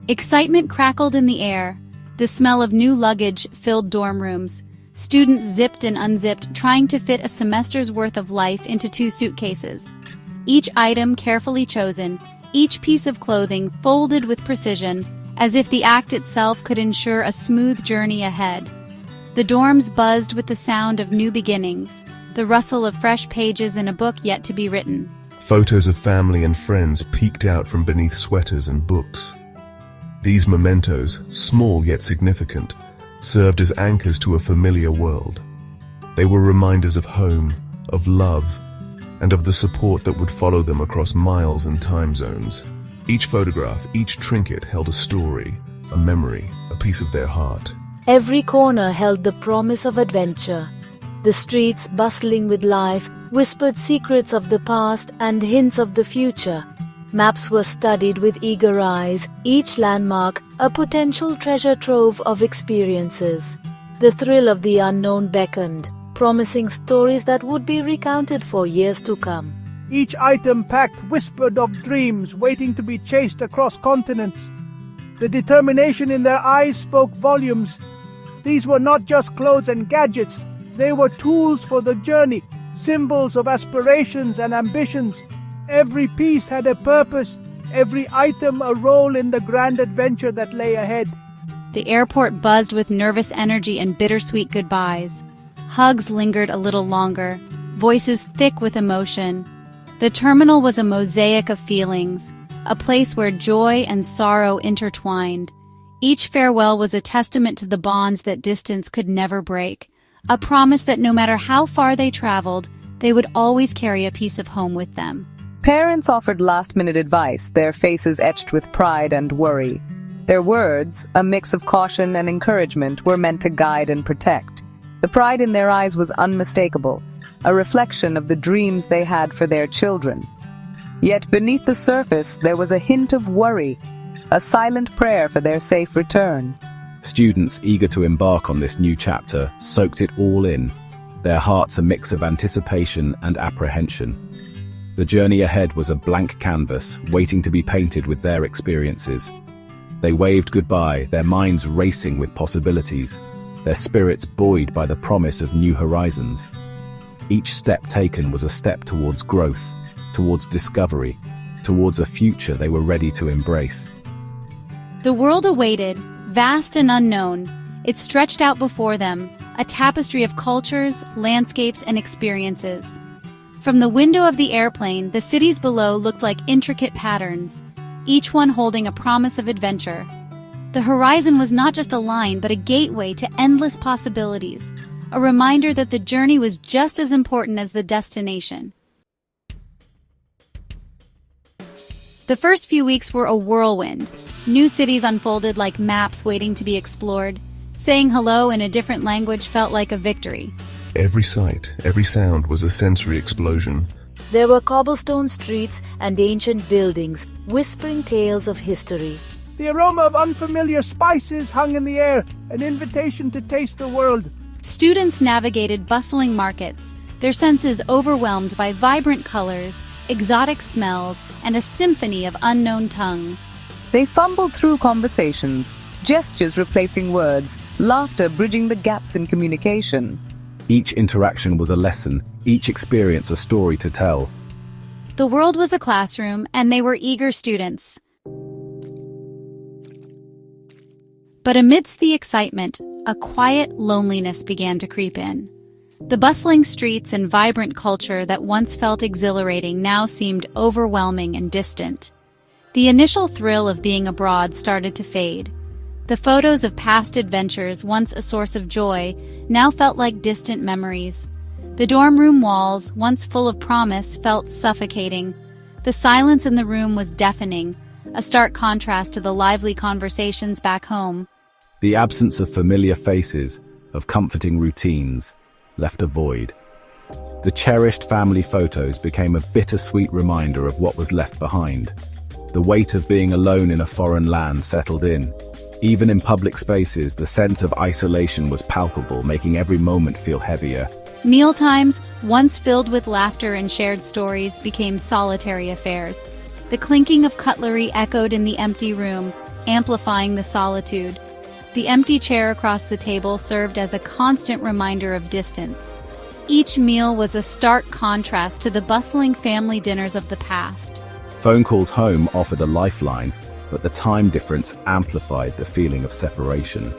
Excitement crackled in the air. The smell of new luggage filled dorm rooms. Students zipped and unzipped, trying to fit a semester's worth of life into 2 suitcases. Each item carefully chosen, each piece of clothing folded with precision, as if the act itself could ensure a smooth journey ahead. The dorms buzzed with the sound of new beginnings, the rustle of fresh pages in a book yet to be written. Photos of family and friends peeked out from beneath sweaters and books. These mementos, small yet significant, served as anchors to a familiar world. They were reminders of home, of love, and of the support that would follow them across miles and time zones. Each photograph, each trinket held a story, a memory, a piece of their heart. Every corner held the promise of adventure. The streets, bustling with life, whispered secrets of the past and hints of the future. Maps were studied with eager eyes, each landmark a potential treasure trove of experiences. The thrill of the unknown beckoned, promising stories that would be recounted for years to come. Each item packed whispered of dreams waiting to be chased across continents. The determination in their eyes spoke volumes. These were not just clothes and gadgets, they were tools for the journey, symbols of aspirations and ambitions. Every piece had a purpose, every item a role in the grand adventure that lay ahead. The airport buzzed with nervous energy and bittersweet goodbyes. Hugs lingered a little longer, voices thick with emotion. The terminal was a mosaic of feelings, a place where joy and sorrow intertwined. Each farewell was a testament to the bonds that distance could never break, a promise that no matter how far they traveled, they would always carry a piece of home with them. Parents offered last-minute advice, their faces etched with pride and worry. Their words, a mix of caution and encouragement, were meant to guide and protect. The pride in their eyes was unmistakable, a reflection of the dreams they had for their children. Yet beneath the surface there was a hint of worry, a silent prayer for their safe return. Students eager to embark on this new chapter soaked it all in, their hearts a mix of anticipation and apprehension. The journey ahead was a blank canvas, waiting to be painted with their experiences. They waved goodbye, their minds racing with possibilities, their spirits buoyed by the promise of new horizons. Each step taken was a step towards growth, towards discovery, towards a future they were ready to embrace. The world awaited, vast and unknown. It stretched out before them, a tapestry of cultures, landscapes, and experiences. From the window of the airplane, the cities below looked like intricate patterns, each one holding a promise of adventure. The horizon was not just a line, but a gateway to endless possibilities, a reminder that the journey was just as important as the destination. The first few weeks were a whirlwind. New cities unfolded like maps waiting to be explored. Saying hello in a different language felt like a victory. Every sight, every sound was a sensory explosion. There were cobblestone streets and ancient buildings, whispering tales of history. The aroma of unfamiliar spices hung in the air, an invitation to taste the world. Students navigated bustling markets, their senses overwhelmed by vibrant colors, exotic smells, and a symphony of unknown tongues. They fumbled through conversations, gestures replacing words, laughter bridging the gaps in communication. Each interaction was a lesson, each experience a story to tell. The world was a classroom, and they were eager students. But amidst the excitement, a quiet loneliness began to creep in. The bustling streets and vibrant culture that once felt exhilarating now seemed overwhelming and distant. The initial thrill of being abroad started to fade. The photos of past adventures, once a source of joy, now felt like distant memories. The dorm room walls, once full of promise, felt suffocating. The silence in the room was deafening, a stark contrast to the lively conversations back home. The absence of familiar faces, of comforting routines, left a void. The cherished family photos became a bittersweet reminder of what was left behind. The weight of being alone in a foreign land settled in. Even in public spaces, the sense of isolation was palpable, making every moment feel heavier. Mealtimes, once filled with laughter and shared stories, became solitary affairs. The clinking of cutlery echoed in the empty room, amplifying the solitude. The empty chair across the table served as a constant reminder of distance. Each meal was a stark contrast to the bustling family dinners of the past. Phone calls home offered a lifeline, but the time difference amplified the feeling of separation.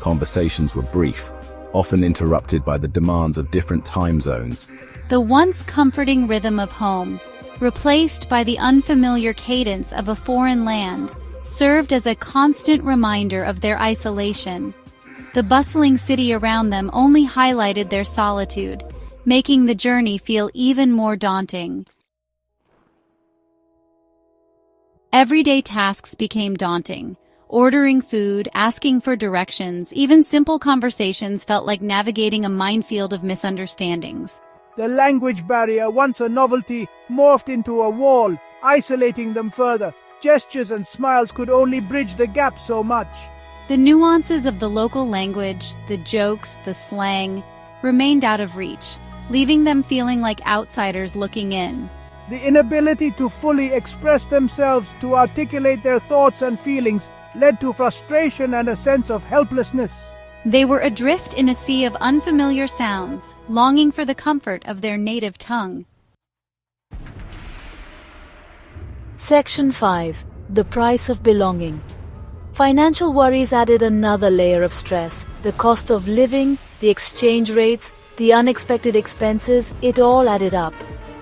Conversations were brief, often interrupted by the demands of different time zones. The once comforting rhythm of home, replaced by the unfamiliar cadence of a foreign land, served as a constant reminder of their isolation. The bustling city around them only highlighted their solitude, making the journey feel even more daunting. Everyday tasks became daunting. Ordering food, asking for directions, even simple conversations felt like navigating a minefield of misunderstandings. The language barrier, once a novelty, morphed into a wall, isolating them further. Gestures and smiles could only bridge the gap so much. The nuances of the local language, the jokes, the slang, remained out of reach, leaving them feeling like outsiders looking in. The inability to fully express themselves, to articulate their thoughts and feelings, led to frustration and a sense of helplessness. They were adrift in a sea of unfamiliar sounds, longing for the comfort of their native tongue. Section 5. The Price of Belonging. Financial worries added another layer of stress. The cost of living, the exchange rates, the unexpected expenses, it all added up.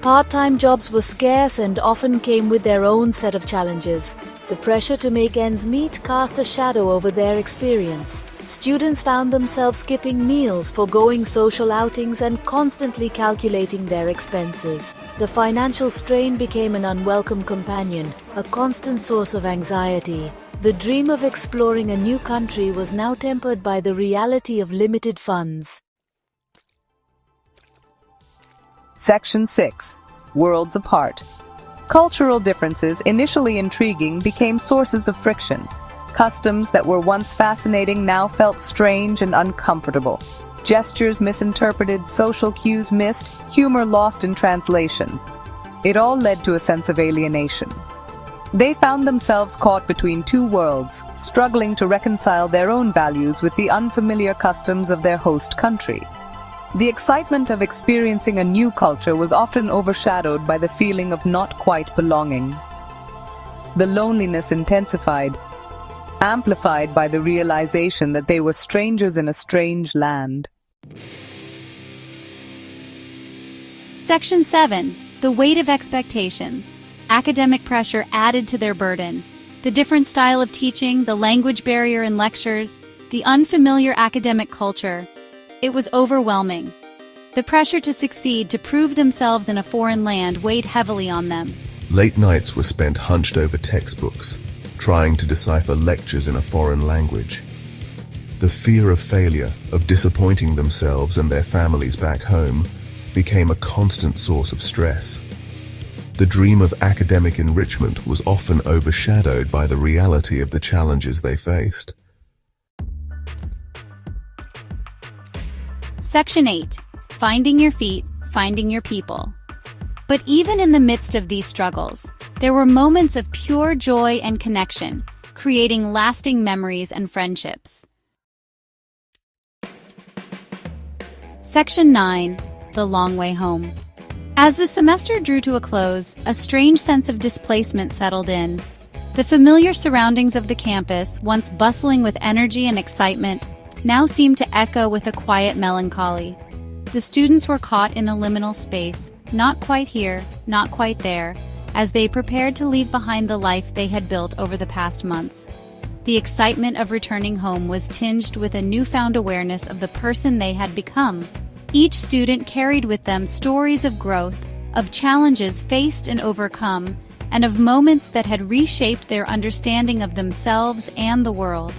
Part-time jobs were scarce and often came with their own set of challenges. The pressure to make ends meet cast a shadow over their experience. Students found themselves skipping meals, foregoing social outings, and constantly calculating their expenses. The financial strain became an unwelcome companion, a constant source of anxiety. The dream of exploring a new country was now tempered by the reality of limited funds. Section 6. Worlds Apart. Cultural differences, initially intriguing, became sources of friction. Customs that were once fascinating now felt strange and uncomfortable. Gestures misinterpreted, social cues missed, humor lost in translation. It all led to a sense of alienation. They found themselves caught between two worlds, struggling to reconcile their own values with the unfamiliar customs of their host country. The excitement of experiencing a new culture was often overshadowed by the feeling of not quite belonging. The loneliness intensified, amplified by the realization that they were strangers in a strange land. Section 7. The Weight of Expectations. Academic pressure added to their burden. The different style of teaching, the language barrier in lectures, the unfamiliar academic culture. It was overwhelming. The pressure to succeed, to prove themselves in a foreign land, weighed heavily on them. Late nights were spent hunched over textbooks, trying to decipher lectures in a foreign language. The fear of failure, of disappointing themselves and their families back home, became a constant source of stress. The dream of academic enrichment was often overshadowed by the reality of the challenges they faced. Section 8. Finding your feet, finding your people. But even in the midst of these struggles, there were moments of pure joy and connection, creating lasting memories and friendships. Section 9. The Long Way Home. As the semester drew to a close, a strange sense of displacement settled in. The familiar surroundings of the campus, once bustling with energy and excitement, now seemed to echo with a quiet melancholy. The students were caught in a liminal space, not quite here, not quite there, as they prepared to leave behind the life they had built over the past months. The excitement of returning home was tinged with a newfound awareness of the person they had become. Each student carried with them stories of growth, of challenges faced and overcome, and of moments that had reshaped their understanding of themselves and the world.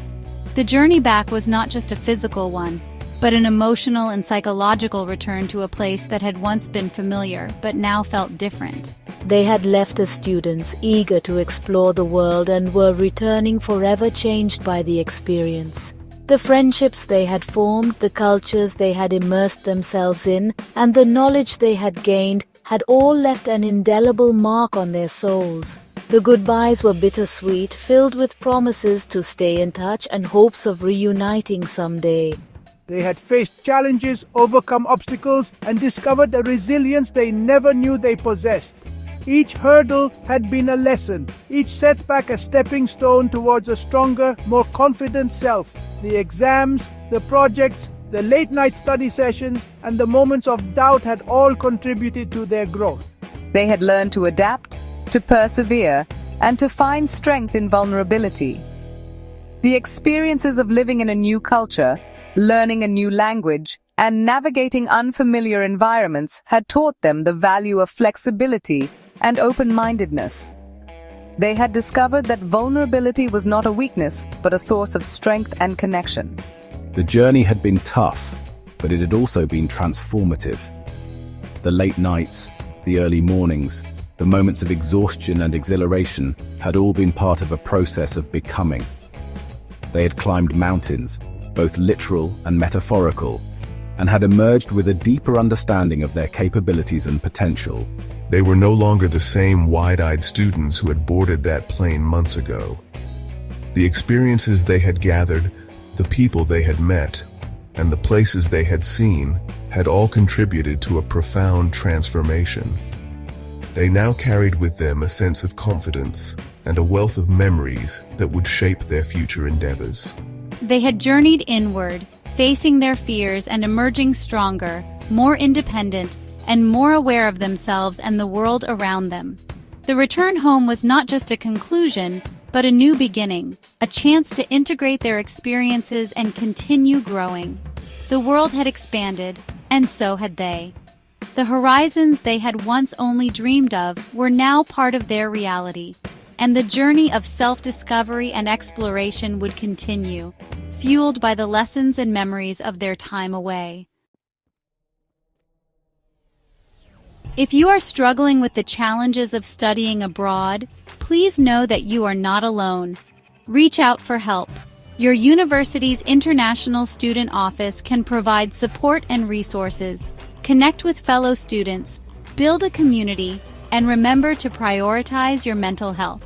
The journey back was not just a physical one, but an emotional and psychological return to a place that had once been familiar, but now felt different. They had left as students, eager to explore the world, and were returning forever changed by the experience. The friendships they had formed, the cultures they had immersed themselves in, and the knowledge they had gained had all left an indelible mark on their souls. The goodbyes were bittersweet, filled with promises to stay in touch and hopes of reuniting someday. They had faced challenges, overcome obstacles, and discovered a resilience they never knew they possessed. Each hurdle had been a lesson, each setback a stepping stone towards a stronger, more confident self. The exams, the projects, the late-night study sessions, and the moments of doubt had all contributed to their growth. They had learned to adapt, to persevere, and to find strength in vulnerability. The experiences of living in a new culture, learning a new language, and navigating unfamiliar environments had taught them the value of flexibility and open-mindedness. They had discovered that vulnerability was not a weakness, but a source of strength and connection. The journey had been tough, but it had also been transformative. The late nights, the early mornings, the moments of exhaustion and exhilaration had all been part of a process of becoming. They had climbed mountains, both literal and metaphorical, and had emerged with a deeper understanding of their capabilities and potential. They were no longer the same wide-eyed students who had boarded that plane months ago. The experiences they had gathered, the people they had met, and the places they had seen had all contributed to a profound transformation. They now carried with them a sense of confidence and a wealth of memories that would shape their future endeavors. They had journeyed inward, facing their fears and emerging stronger, more independent, and more aware of themselves and the world around them. The return home was not just a conclusion, but a new beginning, a chance to integrate their experiences and continue growing. The world had expanded, and so had they. The horizons they had once only dreamed of were now part of their reality, and the journey of self-discovery and exploration would continue, fueled by the lessons and memories of their time away. If you are struggling with the challenges of studying abroad, please know that you are not alone. Reach out for help. Your university's International Student Office can provide support and resources. Connect with fellow students, build a community, and remember to prioritize your mental health.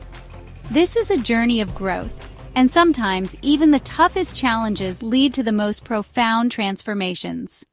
This is a journey of growth, and sometimes even the toughest challenges lead to the most profound transformations.